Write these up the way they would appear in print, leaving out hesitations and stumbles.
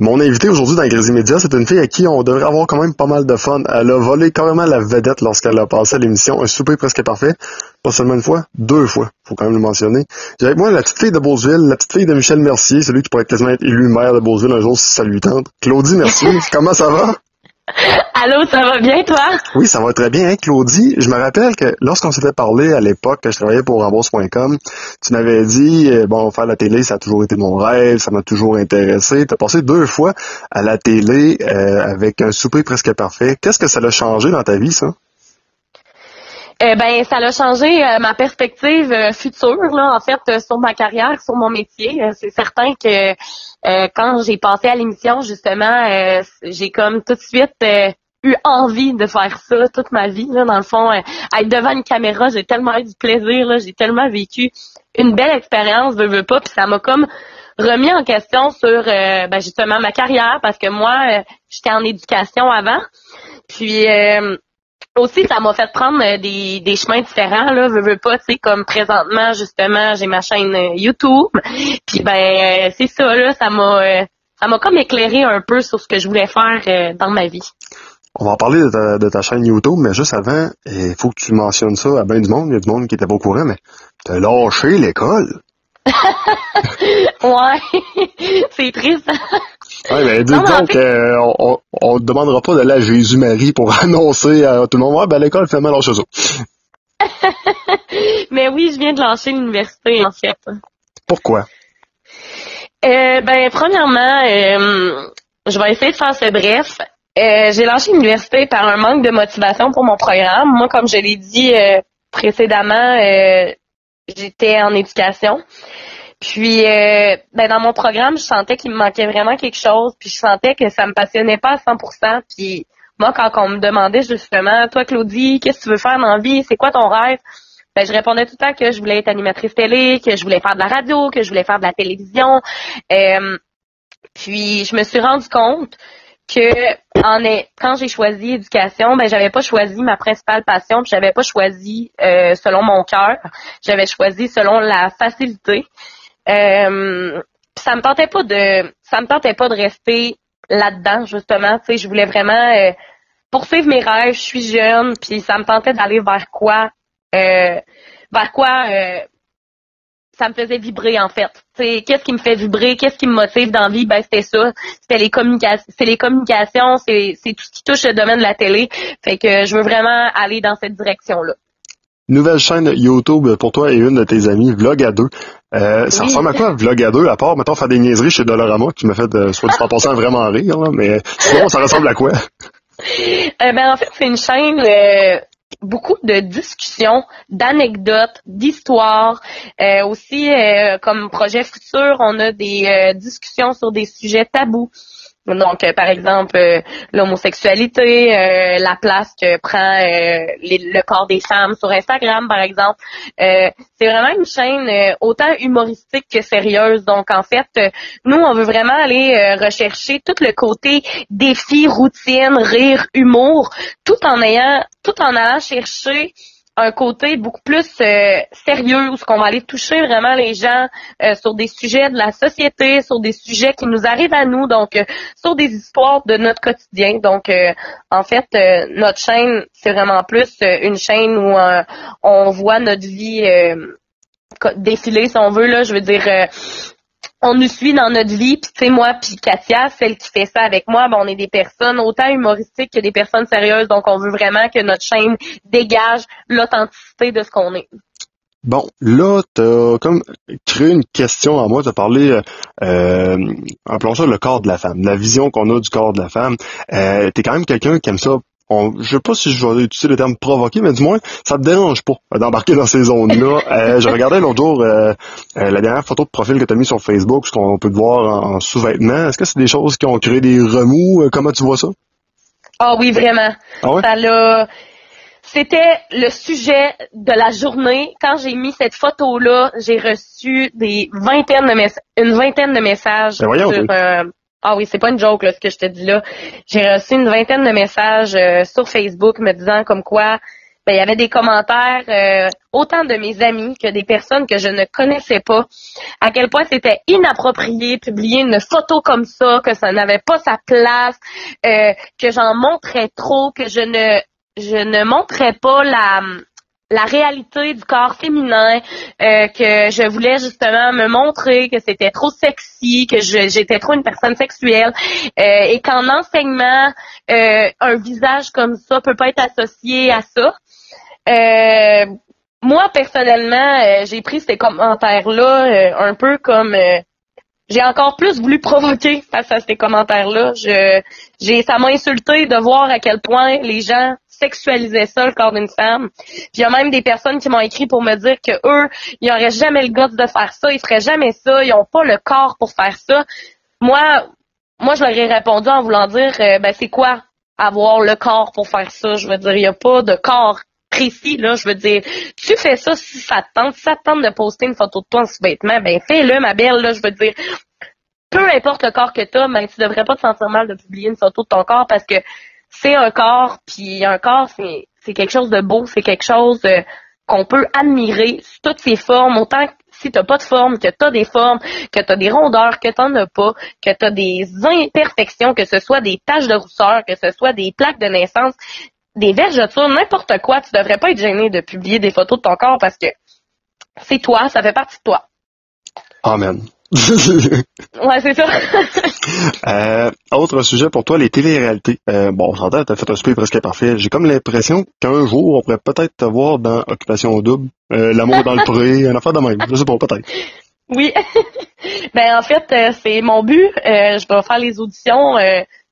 Mon invité aujourd'hui dans Grésie Média, c'est une fille à qui on devrait avoir quand même pas mal de fun. Elle a volé carrément la vedette lorsqu'elle a passé à l'émission Un souper presque parfait. Pas seulement une fois, deux fois. Faut quand même le mentionner. J'ai avec moi la petite fille de Beauceville, la petite fille de Michel Mercier, celui qui pourrait quasiment être élu maire de Beauceville un jour si ça lui tente. Claudie Mercier, comment ça va? Allô, ça va bien, toi? Oui, ça va très bien, hein, Claudie. Je me rappelle que lorsqu'on s'était parlé à l'époque, que je travaillais pour Rembourse.com, tu m'avais dit, bon, faire la télé, ça a toujours été mon rêve, ça m'a toujours intéressé. Tu as passé 2 fois à la télé avec Un souper presque parfait. Qu'est-ce que ça a changé dans ta vie, ça? Ça a changé ma perspective future, là, en fait, sur ma carrière, sur mon métier. C'est certain que quand j'ai passé à l'émission, justement, j'ai comme tout de suite eu envie de faire ça toute ma vie. Là, dans le fond, être devant une caméra, j'ai tellement eu du plaisir, là, j'ai tellement vécu une belle expérience, veux pas, puis ça m'a comme remis en question sur justement ma carrière, parce que moi, j'étais en éducation avant. Puis aussi, ça m'a fait prendre des chemins différents, là, veux pas, tu sais, comme présentement, justement, j'ai ma chaîne YouTube. Puis c'est ça, là, ça m'a comme éclairé un peu sur ce que je voulais faire dans ma vie. On va en parler de ta chaîne YouTube, mais juste avant, il faut que tu mentionnes ça à bien du monde. Il y a du monde qui était pas au courant, mais t'as lâché l'école. Ouais, c'est triste. Ouais, ben dis donc, on te demandera pas d'aller à Jésus-Marie pour annoncer à tout le monde, ouais, ben l'école fait mal lâcher ça. Mais oui, je viens de lâcher l'université, en fait. Pourquoi? Premièrement, je vais essayer de faire ce bref. J'ai lâché l'université par un manque de motivation pour mon programme. Moi, comme je l'ai dit précédemment, j'étais en éducation. Puis, dans mon programme, je sentais qu'il me manquait vraiment quelque chose. Puis, je sentais que ça me passionnait pas à 100%. Puis, moi, quand on me demandait justement, toi, Claudie, qu'est-ce que tu veux faire dans la vie? C'est quoi ton rêve? Je répondais tout le temps que je voulais être animatrice télé, que je voulais faire de la radio, que je voulais faire de la télévision. Puis, je me suis rendu compte que quand j'ai choisi éducation, j'avais pas choisi ma principale passion, puis j'avais pas choisi selon mon cœur. J'avais choisi selon la facilité. Ça me tentait pas de rester là-dedans, justement. Tu sais, je voulais vraiment poursuivre mes rêves. Je suis jeune, puis ça me tentait d'aller vers quoi ça me faisait vibrer, en fait. Tu sais, qu'est-ce qui me fait vibrer, qu'est-ce qui me motive dans la vie? C'était ça. C'était les communications, c'est tout ce qui touche le domaine de la télé. Fait que je veux vraiment aller dans cette direction-là. Nouvelle chaîne YouTube pour toi et une de tes amies, Vlog à deux. Ça ressemble à quoi, Vlog à deux, à part, mettons, faire des niaiseries chez Dolorama, qui m'a fait, soit du temps passant, vraiment rire, là, mais sinon, ça ressemble à quoi? En fait, c'est une chaîne, beaucoup de discussions, d'anecdotes, d'histoires. Aussi, comme projet futur, on a des discussions sur des sujets tabous. Donc, par exemple, l'homosexualité, la place que prend le corps des femmes sur Instagram, par exemple. C'est vraiment une chaîne autant humoristique que sérieuse. Donc, en fait, nous, on veut vraiment aller rechercher tout le côté défi, routine, rire, humour, tout en allant chercher un côté beaucoup plus sérieux où ce qu'on va aller toucher vraiment les gens sur des sujets de la société, sur des sujets qui nous arrivent à nous, donc sur des histoires de notre quotidien. Donc en fait, notre chaîne, c'est vraiment plus une chaîne où on voit notre vie défiler, si on veut, là, je veux dire on nous suit dans notre vie, puis tu sais, moi puis Katia, celle qui fait ça avec moi, on est des personnes autant humoristiques que des personnes sérieuses, donc on veut vraiment que notre chaîne dégage l'authenticité de ce qu'on est. Bon, là, t'as comme créé une question en moi, t'as parlé en plongeant le corps de la femme, la vision qu'on a du corps de la femme. T'es quand même quelqu'un qui aime ça. Je sais pas si je vais utiliser le terme provoquer, mais du moins, ça te dérange pas d'embarquer dans ces zones-là. Je regardais l'autre jour la dernière photo de profil que tu as mis sur Facebook, ce qu'on peut te voir en sous-vêtements. Est-ce que c'est des choses qui ont créé des remous? Comment tu vois ça? Ah oui, vraiment. Ah ouais? C'était le sujet de la journée. Quand j'ai mis cette photo-là, j'ai reçu une vingtaine de messages Ben voyons, sur... Ah oui, c'est pas une joke, là, ce que je te dis là. J'ai reçu une vingtaine de messages sur Facebook me disant comme quoi ben il y avait des commentaires autant de mes amis que des personnes que je ne connaissais pas, à quel point c'était inapproprié de publier une photo comme ça, que ça n'avait pas sa place, que j'en montrais trop, que je ne montrais pas la réalité du corps féminin, que je voulais justement me montrer que c'était trop sexy, que j'étais trop une personne sexuelle, et qu'en enseignement, un visage comme ça peut pas être associé à ça. Moi, personnellement, j'ai pris ces commentaires-là un peu comme... j'ai encore plus voulu provoquer face à ces commentaires-là. Ça m'a insulté de voir à quel point les gens sexualisaient ça, le corps d'une femme. Puis il y a même des personnes qui m'ont écrit pour me dire que eux, ils n'auraient jamais le guts de faire ça, ils feraient jamais ça, ils n'ont pas le corps pour faire ça. Moi, je leur ai répondu en voulant dire, ben c'est quoi avoir le corps pour faire ça? Je veux dire, il n'y a pas de corps précis, là. Je veux dire, tu fais ça si ça te tente. Si ça te tente de poster une photo de toi en sous-vêtements, ben fais-le, ma belle, là. Je veux dire, peu importe le corps que t'as, ben tu devrais pas te sentir mal de publier une photo de ton corps parce que c'est un corps, puis un corps, c'est quelque chose de beau, c'est quelque chose qu'on peut admirer sous toutes ses formes, autant que si t'as pas de forme, que t'as des formes, que t'as des rondeurs, que t'en as pas, que t'as des imperfections, que ce soit des taches de rousseur, que ce soit des plaques de naissance, des vergetures, n'importe quoi, tu devrais pas être gêné de publier des photos de ton corps parce que c'est toi, ça fait partie de toi. Amen. Ouais, c'est ça. Autre sujet pour toi, les télé-réalités. Bon, on s'entend, t'as fait un super presque parfait. J'ai comme l'impression qu'un jour, on pourrait peut-être te voir dans Occupation Double, L'amour dans le pré, une affaire de même. Je sais pas, peut-être. Oui. Ben, en fait, c'est mon but. Je vais faire les auditions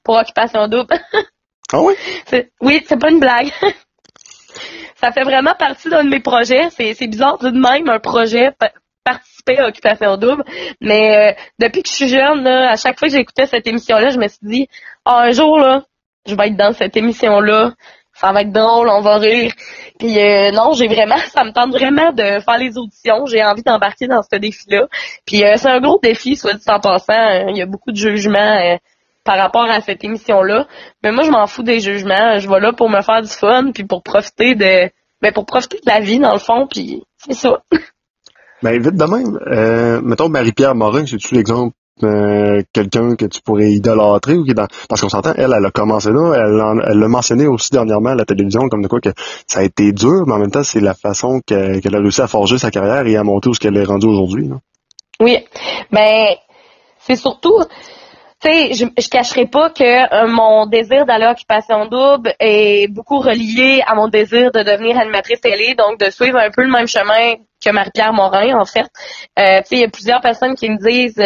pour Occupation Double. Ah oui? Oui, c'est pas une blague. Ça fait vraiment partie d'un de mes projets. C'est bizarre de même, un projet participer à Occupation Double. Mais depuis que je suis jeune, là, à chaque fois que j'écoutais cette émission-là, je me suis dit, un jour, là, je vais être dans cette émission-là. Ça va être drôle, on va rire. Puis non, ça me tente vraiment de faire les auditions. J'ai envie d'embarquer dans ce défi-là. Puis c'est un gros défi, soit dit en passant. Il y a beaucoup de jugements par rapport à cette émission-là. Mais moi, je m'en fous des jugements. Je vais là pour me faire du fun, puis pour profiter de la vie, dans le fond, puis c'est ça. Ben, vite de même. Mettons Marie-Pierre Morin, c'est-tu l'exemple quelqu'un que tu pourrais idolâtrer ou qui est dans... Parce qu'on s'entend, elle a commencé là, elle l'a mentionné aussi dernièrement à la télévision, comme de quoi que ça a été dur, mais en même temps, c'est la façon qu'elle a réussi à forger sa carrière et à monter où ce qu'elle est rendue aujourd'hui. Là. Oui. Ben, c'est surtout... Tu sais, je cacherai pas que mon désir d'aller à Occupation Double est beaucoup relié à mon désir de devenir animatrice télé, donc de suivre un peu le même chemin que Marie-Pierre Morin, en fait. Tu sais, il y a plusieurs personnes qui me disent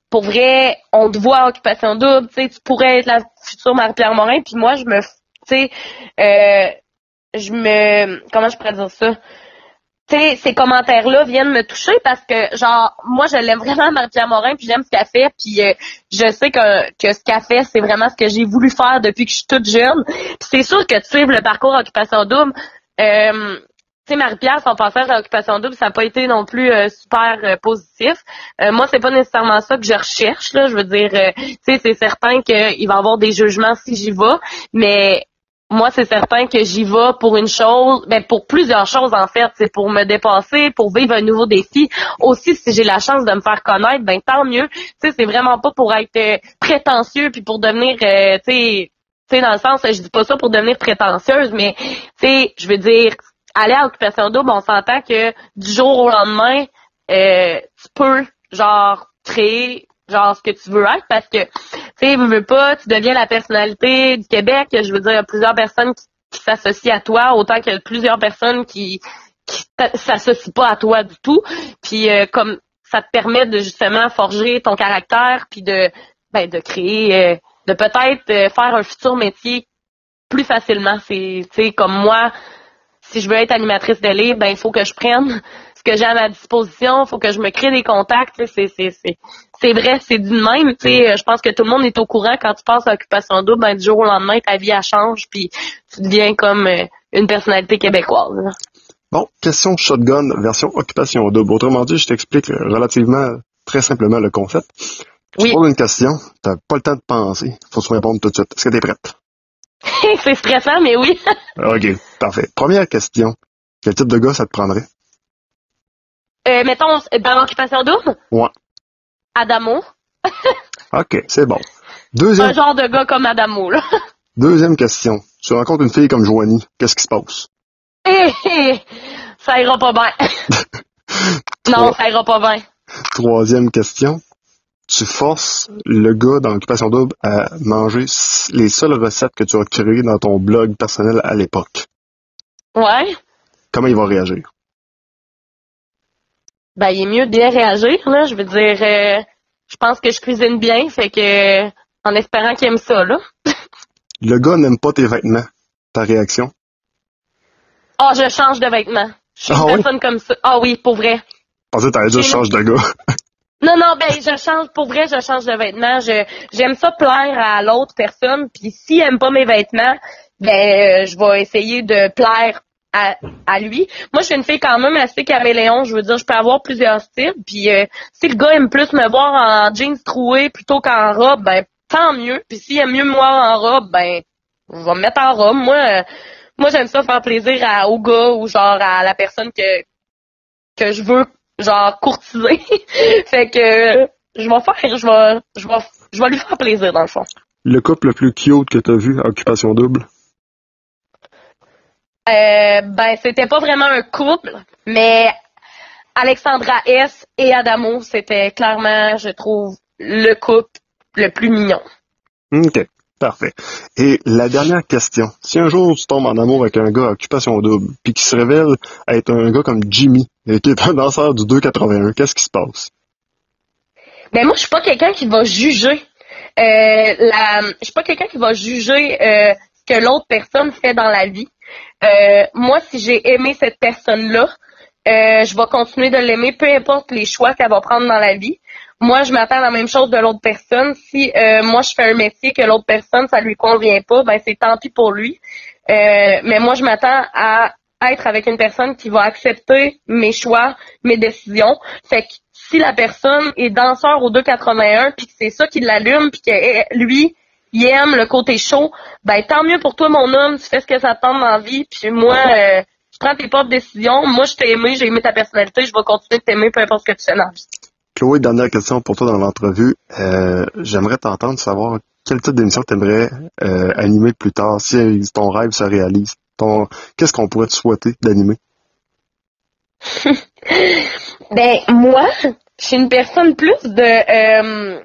pour vrai, on te voit à Occupation Double, tu sais, tu pourrais être la future Marie-Pierre Morin, puis moi, comment je pourrais dire ça? Tu sais, ces commentaires-là viennent me toucher parce que, genre, moi, je l'aime vraiment, Marie-Pierre Morin, puis j'aime ce qu'elle fait, puis je sais que ce qu'elle fait, c'est vraiment ce que j'ai voulu faire depuis que je suis toute jeune. Puis c'est sûr que de suivre le parcours Occupation Double, tu sais, Marie-Pierre, son passage à Occupation Double, ça n'a pas été non plus super positif. Moi, c'est pas nécessairement ça que je recherche, là. Je veux dire, tu sais, c'est certain qu'il va y avoir des jugements si j'y vais, mais moi, c'est certain que j'y vais pour une chose, ben pour plusieurs choses en fait. C'est pour me dépasser, pour vivre un nouveau défi. Aussi, si j'ai la chance de me faire connaître, ben tant mieux. Tu sais, c'est vraiment pas pour être prétentieux puis pour devenir, tu sais, dans le sens, je dis pas ça pour devenir prétentieuse, mais tu sais, je veux dire, aller à Occupation Double, on s'entend que du jour au lendemain, tu peux genre créer genre ce que tu veux être parce que tu sais, veux pas, tu deviens la personnalité du Québec. Je veux dire, il y a plusieurs personnes qui s'associent à toi, autant qu'il y a plusieurs personnes qui s'associent pas à toi du tout. Puis comme ça te permet de justement forger ton caractère, puis de créer, de peut-être faire un futur métier plus facilement. C'est, tu sais, comme moi, si je veux être animatrice de livre, ben il faut que je prenne ce que j'ai à ma disposition, il faut que je me crée des contacts. C'est vrai, c'est du même. Tu sais, je pense que tout le monde est au courant quand tu passes à Occupation Double, ben du jour au lendemain, ta vie elle change, puis tu deviens comme une personnalité québécoise. Bon, question shotgun version Occupation Double. Autrement dit, je t'explique relativement très simplement le concept. Je te pose une question, t'as pas le temps de penser, faut que tu répondes tout de suite. Est-ce que t'es prête? C'est stressant, mais oui. OK, parfait. Première question. Quel type de gars ça te prendrait? Mettons, dans l'occupation double, Ouais. Adamo. OK, c'est bon. Un genre de gars comme Adamo, là. Deuxième question. Tu rencontres une fille comme Joanie, qu'est-ce qui se passe? Ça ira pas bien. Non, ça ira pas bien. Troisième question. Tu forces le gars dans l'occupation double à manger les seules recettes que tu as créées dans ton blog personnel à l'époque. Ouais. Comment il va réagir? Ben, il est mieux de bien réagir, là. Je veux dire, je pense que je cuisine bien, fait que, en espérant qu'il aime ça, là. Le gars n'aime pas tes vêtements. Ta réaction? Ah, je change de vêtements. Je suis une personne comme ça. Ah oui, pour vrai. Je pensais que t'allais dire je change de gars. Non, ben, je change, pour vrai, je change de vêtements. J'aime ça plaire à l'autre personne, puis s'il aime pas mes vêtements, ben, je vais essayer de plaire à lui. Moi, je suis une fille quand même assez caméléon. Je veux dire, je peux avoir plusieurs styles, puis si le gars aime plus me voir en jeans troués plutôt qu'en robe, ben, tant mieux. Puis s'il aime mieux me voir en robe, ben, je vais me mettre en robe. Moi, j'aime ça faire plaisir au gars ou genre à la personne que je veux genre courtiser. Fait que je vais lui faire plaisir dans le fond. Le couple le plus cute que t'as vu à Occupation Double? Ben c'était pas vraiment un couple, mais Alexandra S et Adamo, c'était clairement, je trouve, le couple le plus mignon. OK, parfait. Et la dernière question. Si un jour tu tombes en amour avec un gars à Occupation Double, puis qui se révèle être un gars comme Jimmy, qui est un danseur du 2,81, qu'est-ce qui se passe? Ben moi, je suis pas quelqu'un qui va juger. Je suis pas quelqu'un qui va juger ce que l'autre personne fait dans la vie. Moi, si j'ai aimé cette personne-là, je vais continuer de l'aimer, peu importe les choix qu'elle va prendre dans la vie. Moi, je m'attends à la même chose de l'autre personne. Si moi, je fais un métier que l'autre personne, ça lui convient pas, ben c'est tant pis pour lui. Mais moi, je m'attends à être avec une personne qui va accepter mes choix, mes décisions. Fait que si la personne est danseur au 2,81 puis que c'est ça qui l'allume puis que lui, il aime le côté chaud, ben tant mieux pour toi, mon homme, tu fais ce que ça te tente dans la vie, puis moi, tu prends tes propres décisions. Moi, je t'ai aimé, j'ai aimé ta personnalité, je vais continuer de t'aimer, peu importe ce que tu fais dans la vie. Chloé, dernière question pour toi dans l'entrevue. J'aimerais t'entendre savoir quel type d'émission tu aimerais animer plus tard, si ton rêve se réalise. Qu'est-ce qu'on pourrait te souhaiter d'animer? Ben, moi, je suis une personne plus de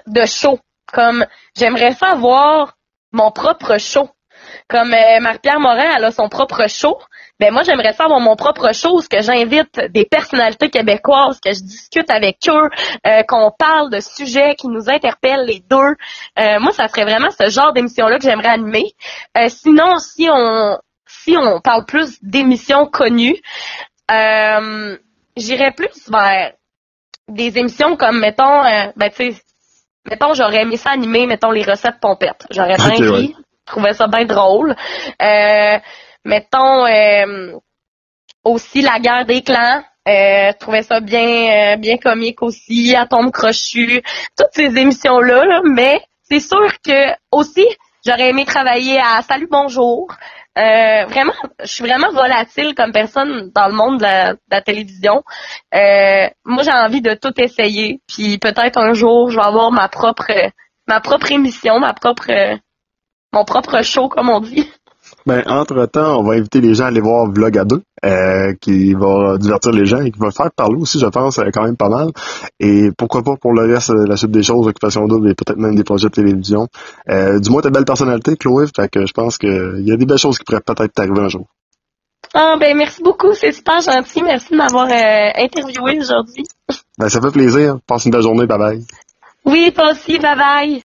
de show. Comme j'aimerais ça avoir mon propre show. Comme Marie-Pierre Morin, elle a son propre show. Ben moi, j'aimerais ça avoir mon propre show, où que j'invite des personnalités québécoises, que je discute avec eux, qu'on parle de sujets qui nous interpellent les deux. Moi, ça serait vraiment ce genre d'émission-là que j'aimerais animer. Sinon, si on parle plus d'émissions connues, j'irais plus vers des émissions comme, mettons, mettons, j'aurais aimé ça animer, mettons, les recettes pompettes. J'aurais bien ri. Je trouvais ça bien drôle. Mettons, aussi la guerre des clans. Je trouvais ça bien comique aussi. Atome crochu. Toutes ces émissions-là, là, mais c'est sûr que aussi, j'aurais aimé travailler à Salut Bonjour. Vraiment, je suis vraiment volatile comme personne dans le monde de la télévision. Moi, j'ai envie de tout essayer. Puis peut-être un jour, je vais avoir ma propre émission, mon propre show, comme on dit. Ben, entre-temps, on va inviter les gens à aller voir Vlog à deux, qui va divertir les gens et qui va faire parler aussi, je pense, quand même pas mal. Et pourquoi pas pour le reste, la suite des choses, Occupation Double et peut-être même des projets de télévision. Du moins, ta belle personnalité, Chloé, fait que je pense qu'il y a des belles choses qui pourraient peut-être t'arriver un jour. Ah, ben, merci beaucoup, c'est super gentil. Merci de m'avoir interviewé aujourd'hui. Ben, ça fait plaisir. Passe une belle journée, bye bye. Oui, toi aussi, bye bye.